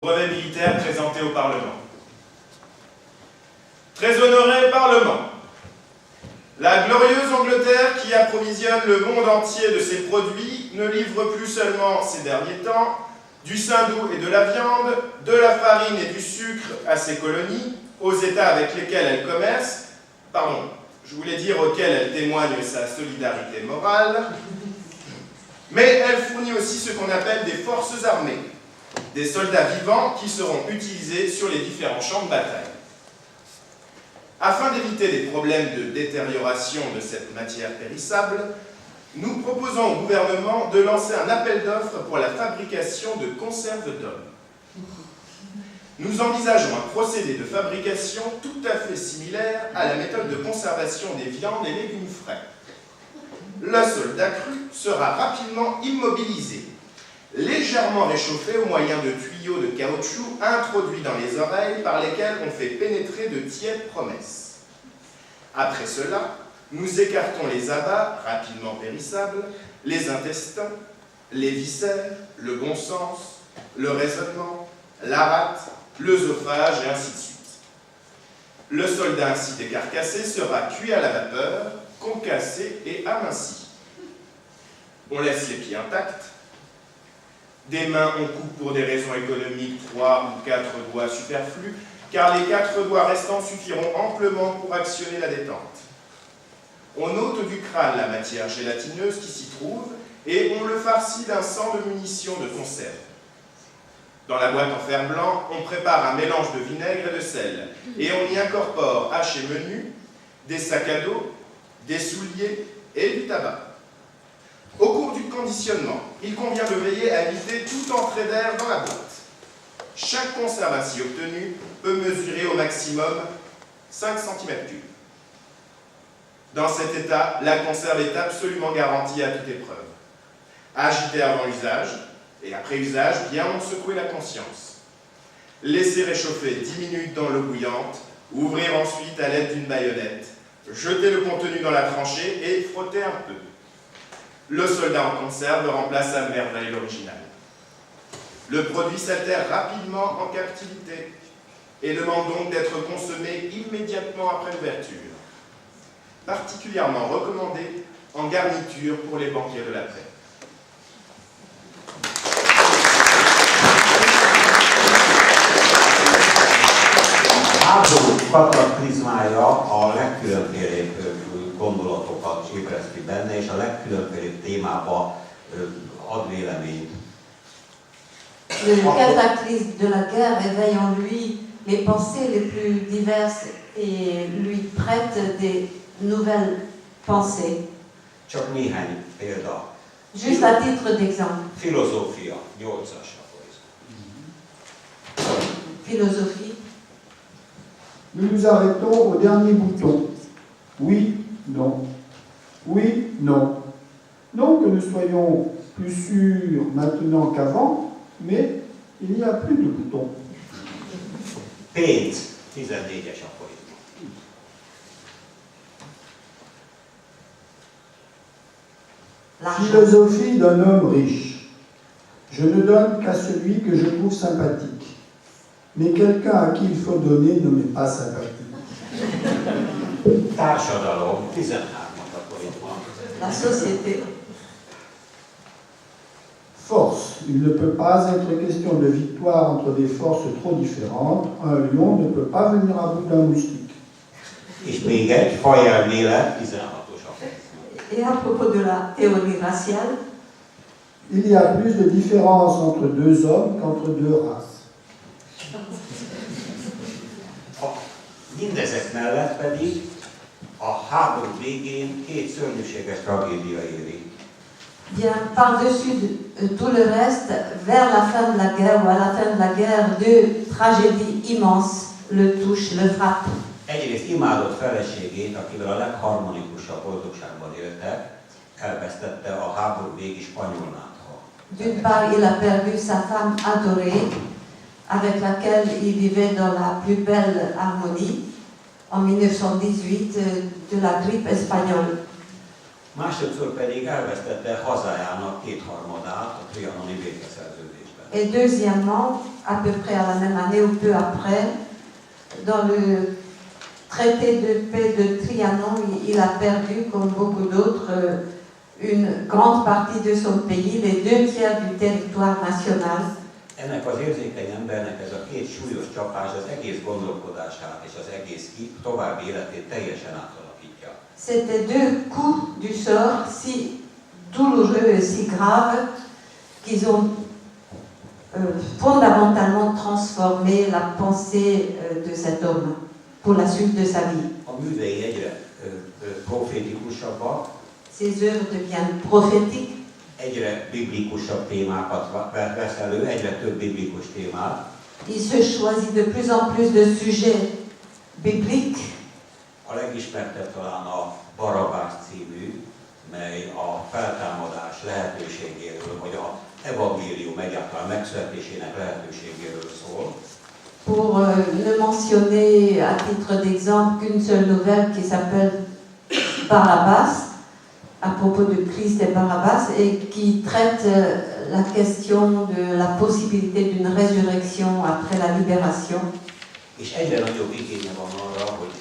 Brevet militaire présenté au Parlement. Très honoré Parlement, la glorieuse Angleterre qui approvisionne le monde entier de ses produits ne livre plus seulement ces derniers temps du saindoux et de la viande, de la farine et du sucre à ses colonies, aux États avec lesquels elle commerce, je voulais dire auxquels elle témoigne sa solidarité morale, mais elle fournit aussi ce qu'on appelle des forces armées, des soldats vivants qui seront utilisés sur les différents champs de bataille. Afin d'éviter des problèmes de détérioration de cette matière périssable, nous proposons au gouvernement de lancer un appel d'offres pour la fabrication de conserves d'hommes. Nous envisageons un procédé de fabrication tout à fait similaire à la méthode de conservation des viandes et légumes frais. Le soldat cru sera rapidement immobilisé, légèrement réchauffé au moyen de tuyaux de caoutchouc introduits dans les oreilles par lesquels on fait pénétrer de tièdes promesses. Après cela, nous écartons les abats, rapidement périssables, les intestins, les viscères, le bon sens, le raisonnement, la rate, l'œsophage et ainsi de suite. Le soldat ainsi décarcassé sera cuit à la vapeur, concassé et aminci. On laisse les pieds intacts. Des mains, on coupe pour des raisons économiques 3 ou 4 doigts superflus, car les 4 doigts restants suffiront amplement pour actionner la détente. On ôte du crâne la matière gélatineuse qui s'y trouve et on le farcit d'un sang de munitions de conserve. Dans la boîte en fer blanc, on prépare un mélange de vinaigre et de sel et on y incorpore hache et menu, des sacs à dos, des souliers et du tabac. Au cours du conditionnement, il convient de veiller à éviter toute entrée d'air dans la boîte. Chaque conserve ainsi obtenue peut mesurer au maximum 5 cm3. Dans cet état, la conserve est absolument garantie à toute épreuve. Agiter avant usage, et après usage, bien on secouer la conscience. Laisser réchauffer 10 minutes dans l'eau bouillante, ouvrir ensuite à l'aide d'une baïonnette, jeter le contenu dans la tranchée et frotter un peu. Le soldat en conserve remplace à merveille l'original. Le produit s'altère rapidement en captivité et demande donc d'être consommé immédiatement après l'ouverture. Particulièrement recommandé en garniture pour les banquiers de l'après. Háború kataklizmája a legkülönfélébb gondolatokat ébreszt ki benne, és a legkülönfélébb témába ad véleményt. Le cataclysme de la guerre éveille en lui les pensées les plus diverses et lui prête des nouvelles pensées. Csak néhány példa. Juste à titre d'exemple. Filozófia, 8-as aforizma. Philosophie. Nous nous arrêtons au dernier bouton. Oui, non. Oui, non. Non que nous soyons plus sûrs maintenant qu'avant, mais il n'y a plus de bouton. Pénz, 14-es aforizma. Philosophie d'un homme riche. Je ne donne qu'à celui que je trouve sympathique. Mais quelqu'un à qui il faut donner ne m'est pas sympathique. Társadalom, 13-as aforizma. La société. Force. Il ne peut pas être question de victoire entre des forces trop différentes. Un lion ne peut pas venir à bout d'un moustique. És még egy fajelmélet, 16-os aforizma. Et à propos de la théorie raciale, Il y a plus de différence entre deux hommes qu'entre deux races. Mindezek mellett pedig a háború végén 2 szörnyűséges tragédia éri. bien par-dessus tout le reste, vers la fin de la guerre ou à la fin de la guerre, 2 tragédies immenses le touchent, le frappent. Egyrészt imádott feleségét, akivel a legharmonikusabb boldogságban éltek, elvesztette a háború végi spanyolnátha. D'une part, il a perdu sa femme adorée, avec laquelle il vivait dans la plus belle harmonie, en 1918, de la grippe espagnole. Másodszor pedig elvesztette hazájának 2/3 a trianoni békeszerződésben. Et deuxièmement, à peu près à la même année ou peu après. Dans le traité de paix de Trianon, il a perdu, comme beaucoup d'autres, une grande partie de son pays, les 2/3 du territoire national. Ennek az érzékeny embernek ez a két súlyos csapás az egész gondolkodását és az egész további életét teljesen átalakítja. C'était deux coups du sort si douloureux et si graves qu'ils ont fondamentalement transformé la pensée de cet homme pour la suite de sa vie. A művei egyre profétikusabbak, Ses œuvres deviennent prophétiques. egyre biblikusabb témákat vesz elő, egyre több biblikus témát. Il se choisit de plus en plus de sujets bibliques. A legismertebb talán a Barabbás című, mely a feltámadás lehetőségéről, vagy a evangélium egyáltalán megszületésének lehetőségéről szól. Pour ne mentionner à titre d'exemple qu'une seule nouvelle qui s'appelle Barabbas, à propos de Christ et Barabbas, et qui traite la question de la possibilité d'une résurrection après la libération. És egyre nagyobb igénye van arra, hogy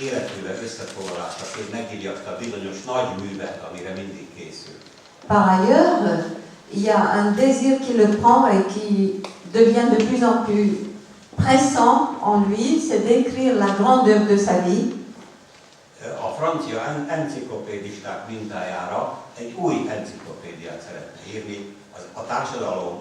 életműve összefoglalásaként megírja azt a bizonyos nagy művet, amire mindig készül. Par ailleurs, il y a un désir qui le prend et qui devient de plus en plus pressant en lui, c'est d'écrire la grande œuvre de sa vie. A francia enciklopédisták mintájára egy új enciklopédiát szeretne írni, a társadalom,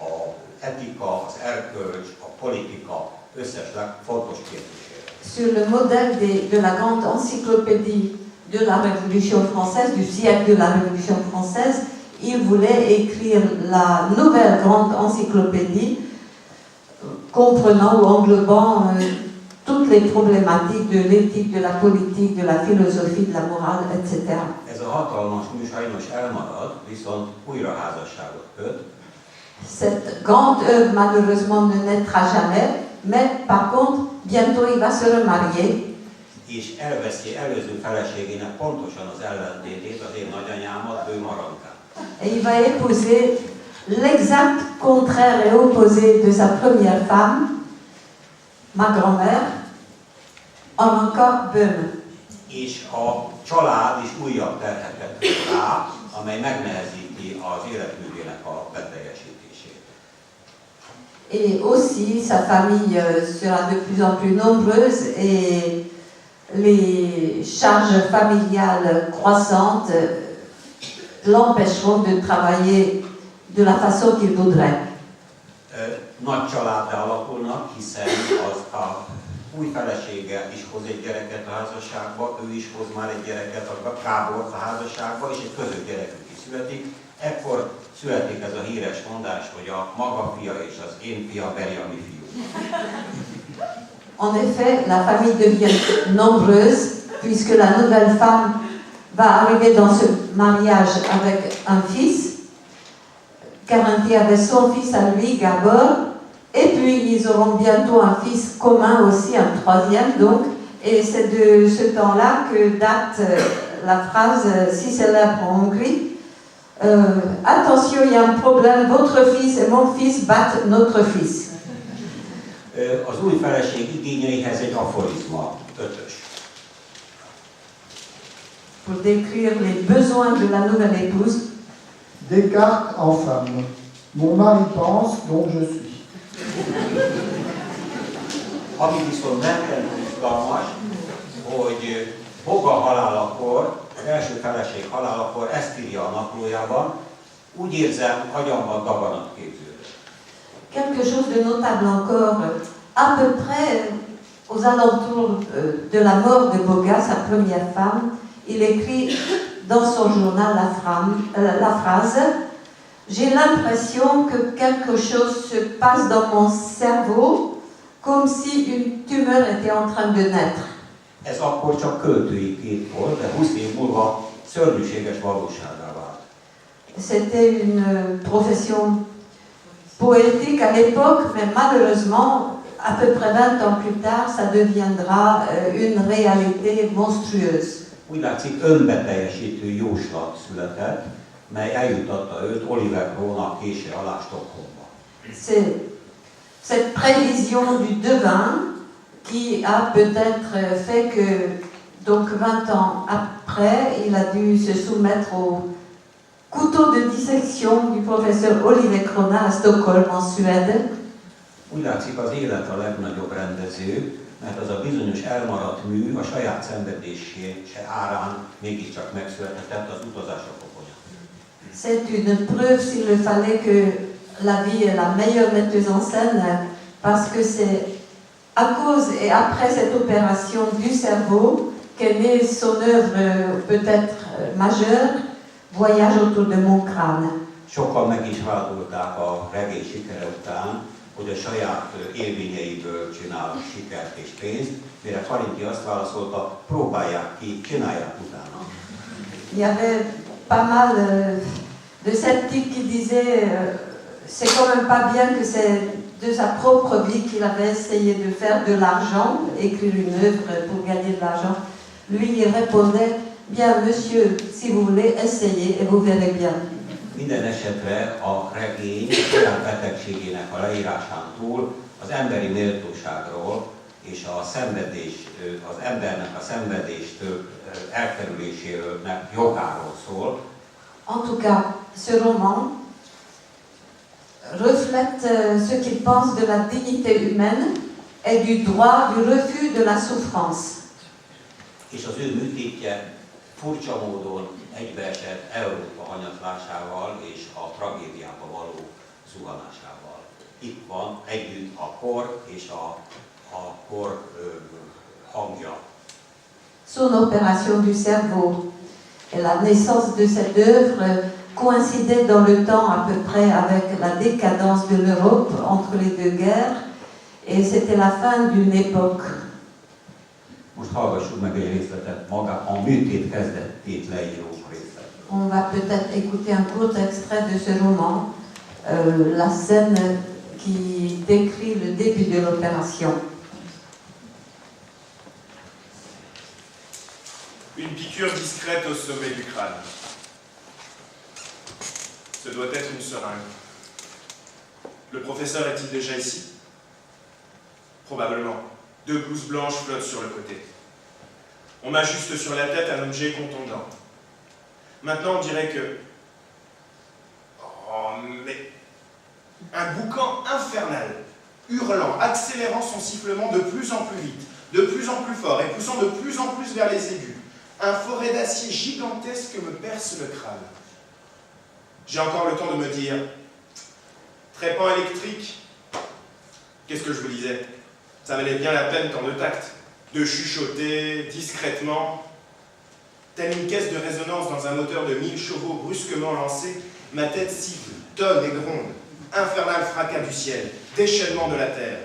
a etika, az erkölcs, a politika összes fontos kérdésére. Sur le modèle de la grande encyclopédie de la Révolution française, du siècle de la Révolution française, il voulait écrire la nouvelle grande encyclopédie comprenant ou englobant toutes les problématiques de l'éthique, de la politique, de la philosophie, de la morale, etc. Ez a hatalmas mű sajnos elmarad, viszont újra házasságot köt. Cette grande œuvre, malheureusement, ne naîtra jamais, mais par contre, bientôt il va se remarier. És elveszi előző feleségének pontosan az ellentétét, az én nagyanyámat, Bő Marankát. Et il va épouser l'exact contraire et opposé de sa première femme, ma grand-mère, en encore Böhm. És a család is újabb terheket rá, amely megnehezíti az életművének a beteljesítését. Et aussi, sa famille sera de plus en plus nombreuse et les charges familiales croissantes l'empêcheront de travailler de la façon qu'il voudrait. Nagy családdá alakulnak, hiszen a új felesége is hoz egy gyereket a házasságba, ő is hoz már egy gyereket a Gábor a házasságba, és egy közös gyerekük is születik. Ekkor születik ez a híres mondás, hogy a maga fia és az én fia veri a mi fiú. En effet, la famille devient nombreuse puisque la nouvelle femme va arriver dans ce mariage avec un fils. Carinthie avait son fils à lui, Gabor, et puis ils auront bientôt un fils commun aussi, un troisième donc, et c'est de ce temps-là que date la phrase si célèbre en Hongrie. Attention, il y a un problème, votre fils et mon fils battent notre fils. Az új feleség igényeihez egy aforizma, 5-ös. Pour décrire les besoins de la nouvelle épouse, Descartes en femme. Mon mari pense, donc je suis. Ami viszont rettentő izgalmas, hogy Boga halálakor, az első feleség halálakor ezt írja a naplójában, úgy érzem, agyamban daganat képződött. quelque chose de notable encore, à peu près aux alentours de la mort de Boga, sa première femme, il écrit dans son journal la phrase « J'ai l'impression que quelque chose se passe dans mon cerveau comme si une tumeur était en train de naître. » Ez akkor csak költői kép volt, de 20 év múlva szörnyűséges valósággá vált. C'était une profession poétique à l'époque, mais malheureusement, à peu près 20 ans plus tard, ça deviendra une réalité monstrueuse. Úgy látszik, önbeteljesítő jóslat született, mely eljutatta őt Oliver Crownak késő alá Stockholmba. C'est cette prévision du devin qui a peut-être fait que, donc 20 ans après, il a dû se soumettre au couteau de dissection du professeur Oliver Crona à Stockholm, en Suède. Úgy látszik, az élet a legnagyobb rendező, mert az a bizonyos elmaradt mű a saját szenvedése árán mégiscsak megszületett az utazások okonya. C'est une preuve, s'il le fallait, que la vie est la meilleure metteuse en scène, parce que c'est à cause et après cette opération du cerveau qu'est née son œuvre peut-être majeure, Voyage autour de mon crâne. Sokkal meg is vádolták a regény sikere után, hogy a saját élményeiből csinál sikert és pénzt, mire Karinti azt válaszolta, próbálják ki, csinálják utána. Il y avait pas mal de sceptiques qui disaient c'est quand même pas bien que c'est de sa propre vie qu'il avait essayé de faire de l'argent, écrire une œuvre pour gagner de l'argent. Lui, il répondait, bien monsieur, si vous voulez, essayez et vous verrez bien. Minden esetre a regény saját betegségének a leírásán túl az emberi méltóságról és a szenvedés, az embernek a szenvedéstől elkerüléséről, jogáról szól. En tout cas, ce roman reflète ce qu'il pense de la dignité humaine et du droit du refus de la souffrance. És az ő műtétje furcsa módon egybeesett Európa hanyatlásával és a tragédiába való zuhanásával. Itt van együtt a kor és a kor hangja. Son opération du cerveau et la naissance de cette œuvre coïncidaient dans le temps à peu près avec la décadence de l'Europe entre les deux guerres, et c'était la fin d'une époque. Most hallgassuk meg egy részletet, maga a műtét kezdetét leíró részlet. On va peut-être écouter un court extrait de ce roman, la scène qui décrit le début de l'opération. Une piqûre discrète au sommet du crâne. Ce doit être une seringue. Le professeur est-il déjà ici? Probablement. 2 blouses blanches flottent sur le côté. On m'ajuste sur la tête un objet contondant. Maintenant, on dirait que... Oh, mais... Un boucan infernal, hurlant, accélérant son sifflement de plus en plus vite, de plus en plus fort et poussant de plus en plus vers les aigus. Un forêt d'acier gigantesque me perce le crâne. J'ai encore le temps de me dire... Trépan électrique. Qu'est-ce que je vous disais? Ça valait bien la peine tant de tact, de chuchoter discrètement. Telle une caisse de résonance dans un moteur de 1000 chevaux brusquement lancé, ma tête siffle, tonne et gronde. Infernal fracas du ciel, déchaînement de la terre.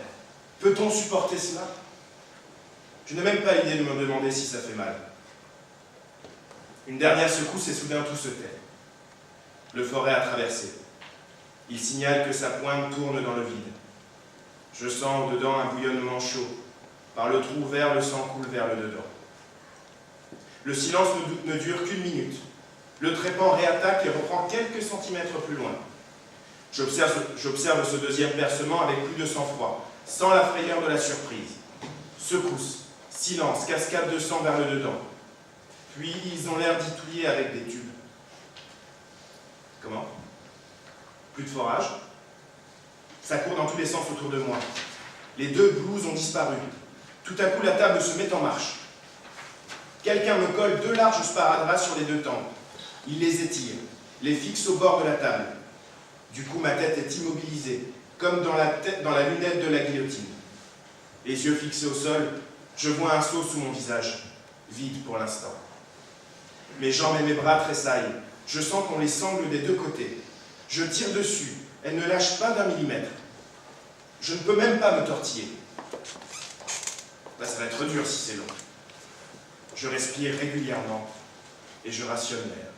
Peut-on supporter cela? Je n'ai même pas l'idée de me demander si ça fait mal. Une dernière secousse et soudain tout se tait. Le forêt a traversé. Il signale que sa pointe tourne dans le vide. Je sens dedans un bouillonnement chaud. Par le trou ouvert, le sang coule vers le dedans. Le silence ne dure qu'une minute. Le trépan réattaque et reprend quelques centimètres plus loin. J'observe ce deuxième percement avec plus de sang-froid, sans la frayeur de la surprise. Secousse, silence, cascade de sang vers le dedans. Puis ils ont l'air d'y touiller avec des tubes. Comment? Plus de forage? Ça court dans tous les sens autour de moi. Les 2 blouses ont disparu. Tout à coup, la table se met en marche. Quelqu'un me colle 2 larges sparadraps sur les 2 tempes. Il les étire, les fixe au bord de la table. Du coup, ma tête est immobilisée, comme dans la lunette de la guillotine. Les yeux fixés au sol, je vois un seau sous mon visage, vide pour l'instant. Mes jambes et mes bras tressaillent. Je sens qu'on les sangle des 2 côtés. Je tire dessus. Elle ne lâche pas d'1 millimètre. Je ne peux même pas me tortiller. Là, ça va être dur si c'est long. Je respire régulièrement et je rationne l'air.